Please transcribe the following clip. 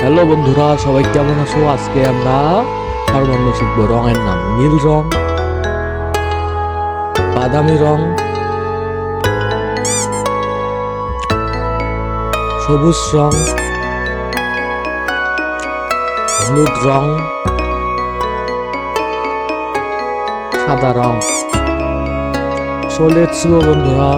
Hello বন্ধুরা, সবাই কেমন আছো? আজকে আমরা সারবর্ণ শিখবো। রঙের নাম: নীল রং, বাদামি রং, সবুজ রং, হলুদ রং, সাদা রং। সো লেটস গো বন্ধুরা।